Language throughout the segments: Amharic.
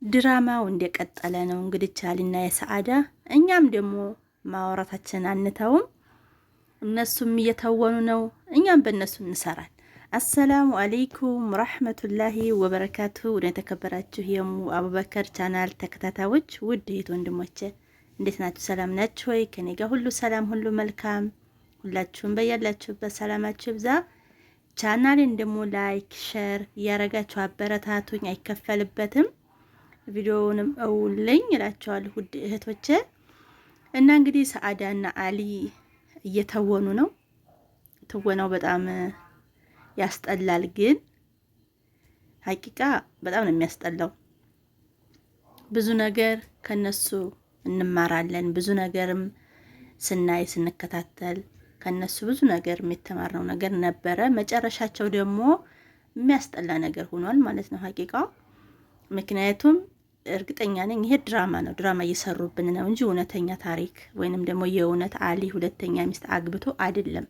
ድራማው እንደቀጠለ ነው እንግዲህ ቻሊና የሰዓዳ። እኛም ደግሞ ማውራታችን አንተውም። እነሱም እየተወኑ ነው፣ እኛም በእነሱ እንሰራል። አሰላሙ አለይኩም ረህመቱላሂ ወበረካቱ። ወደ ተከበራችሁ የሙ አቡበከር ቻናል ተከታታዮች ውድ እህት ወንድሞቼ እንዴት ናችሁ? ሰላም ናችሁ ወይ? ከኔ ጋር ሁሉ ሰላም፣ ሁሉ መልካም። ሁላችሁም በያላችሁበት ሰላማችሁ ይብዛ። ቻናሌን ደግሞ ላይክ ሼር እያረጋችሁ አበረታቱኝ፣ አይከፈልበትም። ቪዲዮውንም እውልኝ እላቸዋለሁ ውድ እህቶቼ። እና እንግዲህ ሰዓዳና አሊ እየተወኑ ነው። ትወናው በጣም ያስጠላል፣ ግን ሀቂቃ በጣም ነው የሚያስጠላው። ብዙ ነገር ከነሱ እንማራለን። ብዙ ነገርም ስናይ ስንከታተል ከነሱ ብዙ ነገር የተማርነው ነገር ነበረ። መጨረሻቸው ደግሞ የሚያስጠላ ነገር ሆኗል ማለት ነው ሀቂቃ። ምክንያቱም እርግጠኛ ነኝ ይሄ ድራማ ነው፣ ድራማ እየሰሩብን ነው እንጂ እውነተኛ ታሪክ ወይንም ደግሞ የእውነት አሊ ሁለተኛ ሚስት አግብቶ አይደለም።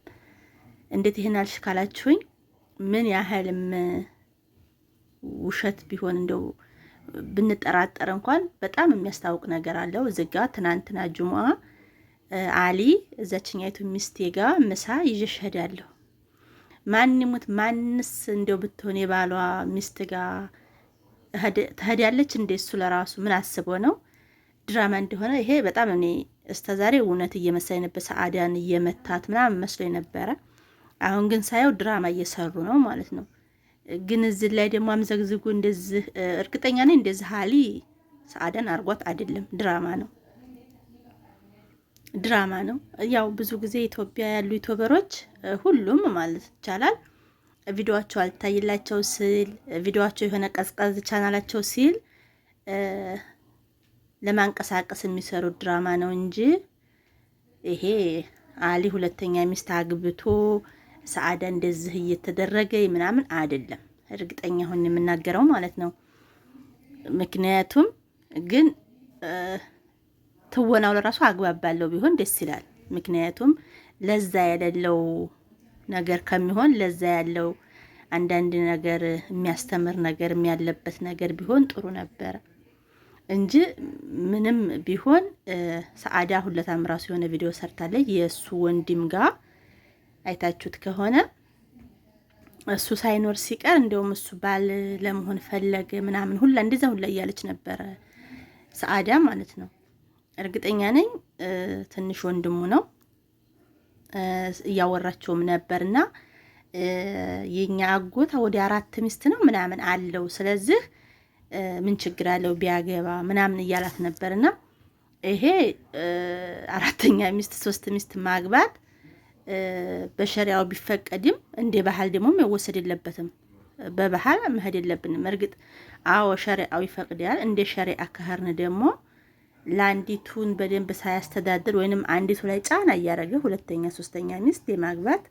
እንዴት ይሄን አልሽ ካላችሁኝ ምን ያህልም ውሸት ቢሆን እንደው ብንጠራጠር እንኳን በጣም የሚያስታውቅ ነገር አለው። እዚህ ጋ ትናንትና ጁሙአ አሊ እዛችኛይቱ ሚስቴ ጋር ምሳ ይዤሽ እሄዳለሁ፣ ማን ይሙት ማንስ እንደው ብትሆን የባሏ ሚስት ጋር ትሄዳለች እንዴ? እሱ ለራሱ ምን አስቦ ነው? ድራማ እንደሆነ ይሄ በጣም እኔ እስከዛሬ እውነት እየመሰለኝ ነበር፣ ሰዓዳን እየመታት ምናምን መስሎኝ ነበረ። አሁን ግን ሳየው ድራማ እየሰሩ ነው ማለት ነው። ግን እዚህ ላይ ደግሞ አምዘግዝጉ እንደዚህ እርግጠኛ ነኝ እንደዚህ አሊ ሰዓዳን አርጓት አይደለም፣ ድራማ ነው፣ ድራማ ነው። ያው ብዙ ጊዜ ኢትዮጵያ ያሉ ዩቲዩበሮች ሁሉም ማለት ይቻላል ቪዲዮአቸው አልታይላቸው ሲል ቪዲዮአቸው የሆነ ቀዝቀዝ ቻናላቸው ሲል ለማንቀሳቀስ የሚሰሩት ድራማ ነው እንጂ ይሄ አሊ ሁለተኛ ሚስት አግብቶ ሰዓዳ እንደዚህ እየተደረገ ምናምን አይደለም። እርግጠኛ ሆኜ የምናገረው ማለት ነው። ምክንያቱም ግን ትወናው ለራሱ አግባብ ባለው ቢሆን ደስ ይላል። ምክንያቱም ለዛ የሌለው ነገር ከሚሆን ለዛ ያለው አንዳንድ ነገር የሚያስተምር ነገር ያለበት ነገር ቢሆን ጥሩ ነበር እንጂ ምንም ቢሆን ሰዓዳ ሁለታም ራሱ የሆነ ቪዲዮ ሰርታለች የእሱ ወንድም ጋር አይታችሁት ከሆነ እሱ ሳይኖር ሲቀር እንደውም እሱ ባል ለመሆን ፈለገ ምናምን ሁላ እንደዛ ሁላ እያለች ነበረ ሰዓዳ ማለት ነው። እርግጠኛ ነኝ ትንሽ ወንድሙ ነው እያወራቸውም ነበርና የኛ አጎታ ወደ 4 ሚስት ነው ምናምን አለው። ስለዚህ ምን ችግር አለው ቢያገባ ምናምን እያላት ነበርና ይሄ 4ኛ ሚስት 3 ሚስት ማግባት በሸሪዓው ቢፈቀድም እንደ ባህል ደግሞ መወሰድ የለበትም። በባህል መሄድ የለብንም። እርግጥ አዎ ሸሪዓው ይፈቅዳል። እንደ ሸሪዓ ከህርን ደግሞ ለአንዲቱን በደንብ ሳያስተዳድር ወይንም አንዲቱ ላይ ጫና እያደረገ 2ኛ 3ኛ ሚስት የማግባት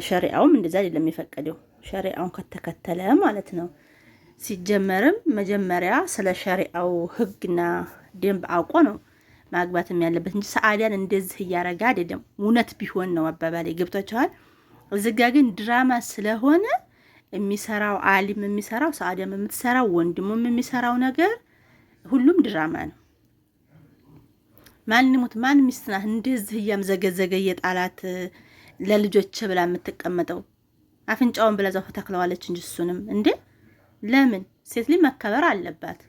ሸሪዓውም እንደዛ አይደለም የፈቀደው፣ ሸሪዓውን ከተከተለ ማለት ነው። ሲጀመርም መጀመሪያ ስለ ሸሪዓው ህግና ደንብ አውቆ ነው ማግባትም ያለበት እንጂ ሰዓዳን እንደዚህ እያረጋ አይደለም። እውነት ቢሆን ነው አባባሌ፣ ገብቷችኋል? እዚህ ጋ ግን ድራማ ስለሆነ የሚሰራው አሊም የሚሰራው ሰዓዳም የምትሰራው ወንድሙም የሚሰራው ነገር ሁሉም ድራማ ነው። ማን ይሙት ማን ሚስት ናት እንደዚህ እያምዘገዘገ የጣላት ለልጆች ብላ የምትቀመጠው? አፍንጫውን ብለዛው ተተክለዋለች እንጂ እሱንም እንዴ! ለምን ሴት ልጅ መከበር አለባት።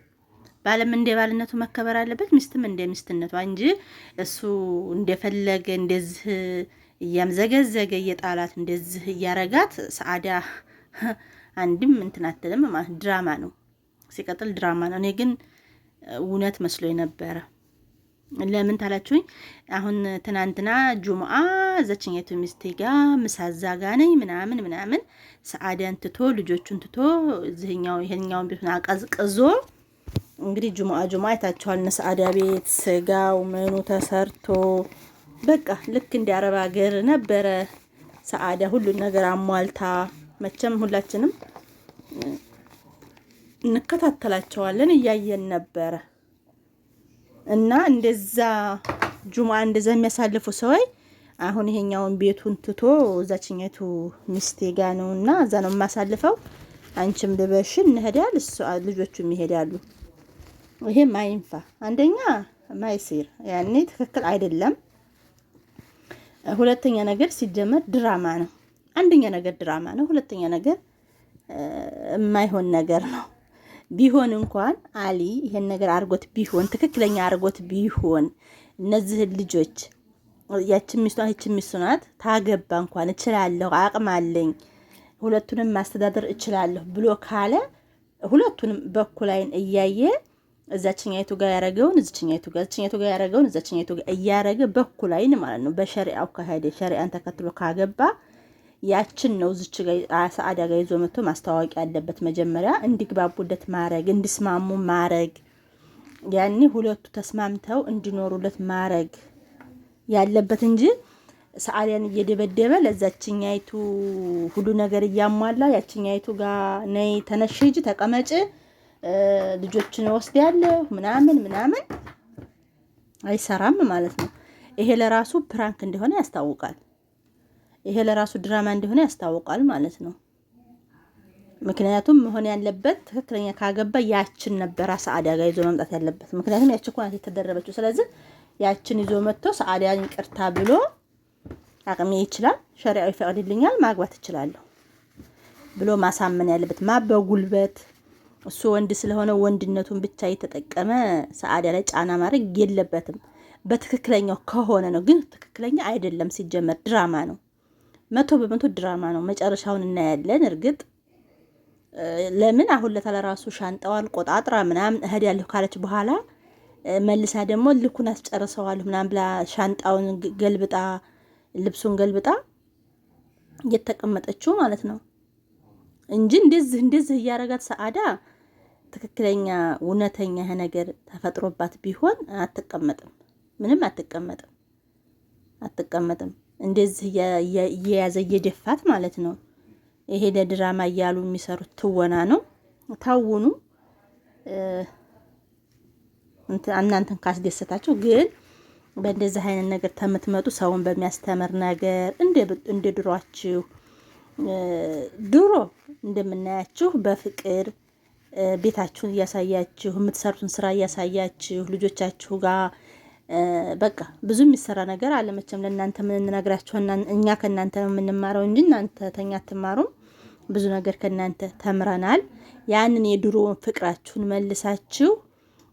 ባለም እንደ ባልነቱ መከበር አለበት፣ ሚስትም እንደ ሚስትነቷ እንጂ እሱ እንደፈለገ እንደዚህ እያምዘገዘገ የጣላት እንደዚህ እያረጋት ሰዓዳ አንድም እንትን አትልም ማለት ድራማ ነው። ሲቀጥል ድራማ ነው። እኔ ግን እውነት መስሎኝ ነበረ። ለምን ታላችሁኝ? አሁን ትናንትና ጁሙአ ዘችኛቱ ሚስቴ ጋር ምሳዛ ጋር ነኝ ምናምን ምናምን ሰዓዳን ትቶ ልጆቹን ትቶ እዚህኛው ይሄኛውን ቤቱን አቀዝቅዞ እንግዲህ ጁሙአ አይታችኋል። ሰዓዳ ቤት ስጋው ምኑ ተሰርቶ በቃ ልክ እንደ አረብ ሀገር ነበረ። ሰዓዳ ሁሉን ነገር አሟልታ መቼም ሁላችንም እንከታተላቸዋለን እያየን ነበረ። እና እንደዛ ጁሙአ እንደዛ የሚያሳልፉ ሰዎች አሁን ይሄኛውን ቤቱን ትቶ እዛችኛቱ ሚስቴ ጋር ነውና እዛ ነው የማሳልፈው፣ አንቺም ልበሽ እንሄዳል፣ ልጆቹም ይሄዳሉ። ይሄ ማይንፋ አንደኛ ማይሲር ያኔ ትክክል አይደለም። ሁለተኛ ነገር ሲጀመር ድራማ ነው። አንደኛ ነገር ድራማ ነው። ሁለተኛ ነገር የማይሆን ነገር ነው። ቢሆን እንኳን አሊ ይሄን ነገር አርጎት ቢሆን ትክክለኛ አርጎት ቢሆን እነዚህ ልጆች ያችን ሚስቱ ናት ታገባ እንኳን እችላለሁ አቅም አለኝ ሁለቱንም ማስተዳደር እችላለሁ ብሎ ካለ ሁለቱንም በኩል አይን እያየ እዛችኛይቱ ጋር ያረገውን እዛችኛይቱ ጋር ያረገውን እዛችኛይቱ ጋር እያረገ በኩል አይን ማለት ነው። በሸሪዓው ከሄደ ሸሪዓን ተከትሎ ካገባ ያችን ነው እዚች ጋር ሰዓዳ ጋር ይዞ መጥቶ ማስተዋወቂያ ያለበት። መጀመሪያ እንዲግባቡለት ማረግ፣ እንዲስማሙ ማረግ፣ ያኔ ሁለቱ ተስማምተው እንዲኖሩለት ማረግ ያለበት እንጂ ሰዓዳን እየደበደበ ለዛችኛይቱ ሁሉ ነገር እያሟላ ያችኛይቱ ጋር ነይ ተነሽ ሂጂ ተቀመጭ ልጆችን ወስዳለሁ ምናምን አይሰራም ማለት ነው። ይሄ ለራሱ ፕራንክ እንደሆነ ያስታውቃል። ይሄ ለራሱ ድራማ እንደሆነ ያስታውቃል ማለት ነው። ምክንያቱም መሆን ያለበት ትክክለኛ ካገባ ያችን ነበር ሰዓዳ ጋር ይዞ መምጣት ያለበት። ምክንያቱም ያቺ እኮ ናት የተደረበችው። ስለዚህ ያችን ይዞ መጥቶ ሰዓዳን ይቅርታ ብሎ አቅሜ ይችላል ሸሪዓው ይፈቅድልኛል ማግባት እችላለሁ ብሎ ማሳመን ያለበት በጉልበት እሱ ወንድ ስለሆነ ወንድነቱን ብቻ እየተጠቀመ ሰዓዳ ላይ ጫና ማድረግ የለበትም። በትክክለኛው ከሆነ ነው። ግን ትክክለኛ አይደለም። ሲጀመር ድራማ ነው። 100% ድራማ ነው። መጨረሻውን እናያለን። እርግጥ ለምን አሁን ለራሱ ሻንጣዋን ቆጣጥራ ምናምን እሄዳለሁ ካለች በኋላ መልሳ ደግሞ ልኩን አስጨርሰዋለሁ ምናምን ብላ ሻንጣውን ገልብጣ ልብሱን ገልብጣ እየተቀመጠችው ማለት ነው እንጂ እንደዚህ እያረጋት ሰዓዳ ትክክለኛ እውነተኛ ነገር ተፈጥሮባት ቢሆን አትቀመጥም። ምንም አትቀመጥም። እንደዚህ እየያዘ እየደፋት ማለት ነው። ይሄ ለድራማ እያሉ የሚሰሩት ትወና ነው። ታውኑ እናንተን ካስደሰታችሁ ግን በእንደዚህ አይነት ነገር ተምትመጡ ሰውን በሚያስተምር ነገር እንደ ድሯችሁ ድሮ እንደምናያችሁ በፍቅር ቤታችሁን እያሳያችሁ የምትሰሩትን ስራ እያሳያችሁ ልጆቻችሁ ጋር በቃ ብዙ የሚሰራ ነገር አለ። መቼም ለእናንተ ምን እንነግራችሁ እኛ ከእናንተ ነው የምንማረው እንጂ እናንተ ተኛ አትማሩም። ብዙ ነገር ከእናንተ ተምረናል። ያንን የድሮውን ፍቅራችሁን መልሳችሁ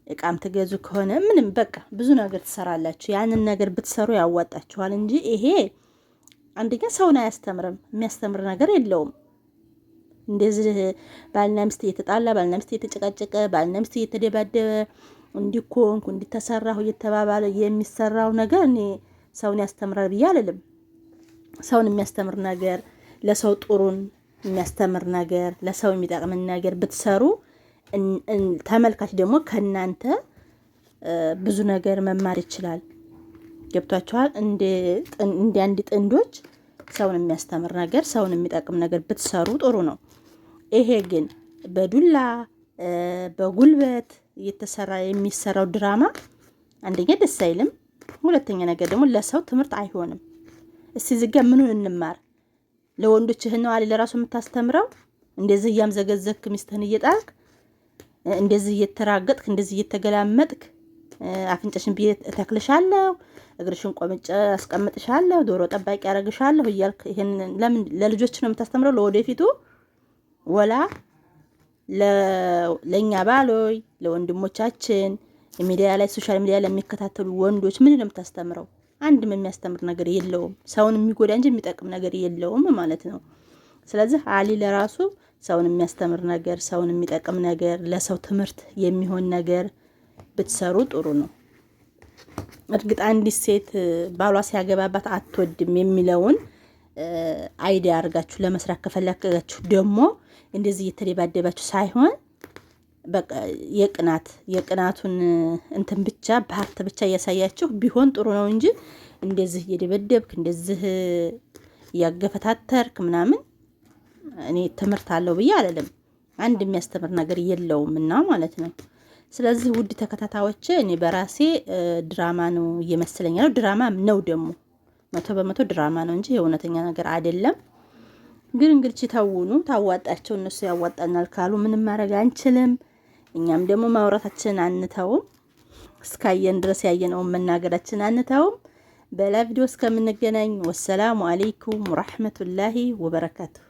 እቃም ትገዙ ከሆነ ምንም በቃ ብዙ ነገር ትሰራላችሁ። ያንን ነገር ብትሰሩ ያዋጣችኋል እንጂ ይሄ አንደኛ ሰውን አያስተምርም። የሚያስተምር ነገር የለውም። እንደዚህ ባልና ሚስት እየተጣላ ባልና ሚስት እየተጨቃጨቀ ባልና ሚስት እየተደባደበ እንዲኮንኩ እንዲተሰራሁ እየተባባለ የሚሰራው ነገር እኔ ሰውን ያስተምራል ብዬ አልልም። ሰውን የሚያስተምር ነገር ለሰው ጥሩን የሚያስተምር ነገር ለሰው የሚጠቅምን ነገር ብትሰሩ ተመልካች ደግሞ ከናንተ ብዙ ነገር መማር ይችላል። ገብቷችኋል? እንደ አንድ ጥንዶች ሰውን የሚያስተምር ነገር ሰውን የሚጠቅም ነገር ብትሰሩ ጥሩ ነው። ይሄ ግን በዱላ በጉልበት እየተሰራ የሚሰራው ድራማ አንደኛ ደስ አይልም። ሁለተኛ ነገር ደግሞ ለሰው ትምህርት አይሆንም። እስቲ ዝጋ ምኑን እንማር? ለወንዶች ነው አለ ለራሱ የምታስተምረው። እንደዚህ እያምዘገዘክ ሚስትህን እየጣልክ እንደዚህ እየተራገጥክ እንደዚህ እየተገላመጥክ አፍንጫሽን ብዬ ተክልሻለሁ እግርሽን ቆምጬ አስቀምጥሻለሁ ዶሮ ጠባቂ ያረግሻለሁ እያልክ ይሄን ለምን ለልጆች ነው የምታስተምረው? ለወደፊቱ ወላ ለኛ ባሎይ ለወንድሞቻችን ሚዲያ ላይ ሶሻል ሚዲያ ላይ የሚከታተሉ ወንዶች ምን ነው የምታስተምረው? አንድም የሚያስተምር ነገር የለውም። ሰውን የሚጎዳ እንጂ የሚጠቅም ነገር የለውም ማለት ነው። ስለዚህ አሊ ለራሱ ሰውን የሚያስተምር ነገር ሰውን የሚጠቅም ነገር ለሰው ትምህርት የሚሆን ነገር ብትሰሩ ጥሩ ነው። እርግጥ አንዲት ሴት ባሏ ሲያገባባት አትወድም የሚለውን አይዲያ አድርጋችሁ ለመስራት ከፈለጋችሁ ደግሞ እንደዚህ እየተደባደባችሁ ሳይሆን በቃ የቅናቱን እንትን ብቻ ፓርት ብቻ እያሳያችሁ ቢሆን ጥሩ ነው እንጂ እንደዚህ እየደበደብክ እንደዚህ እያገፈታተርክ ምናምን እኔ ትምህርት አለው ብዬ አልልም። አንድ የሚያስተምር ነገር የለውም እና ማለት ነው። ስለዚህ ውድ ተከታታዮች እኔ በራሴ ድራማ ነው እየመሰለኝ ነው። ድራማ ነው ደግሞ 100% ድራማ ነው እንጂ የእውነተኛ ነገር አይደለም። ግን እንግዲህ ታውኑ ታዋጣቸው እነሱ ያዋጣናል ካሉ ምንም ማድረግ አንችልም። እኛም ደግሞ ማውራታችን አንተውም። እስካየን ድረስ ያየነውን መናገራችን አንተውም። በሌላ ቪዲዮ እስከምንገናኝ ወሰላሙ አለይኩም ወራህመቱላሂ ወበረካቱሁ።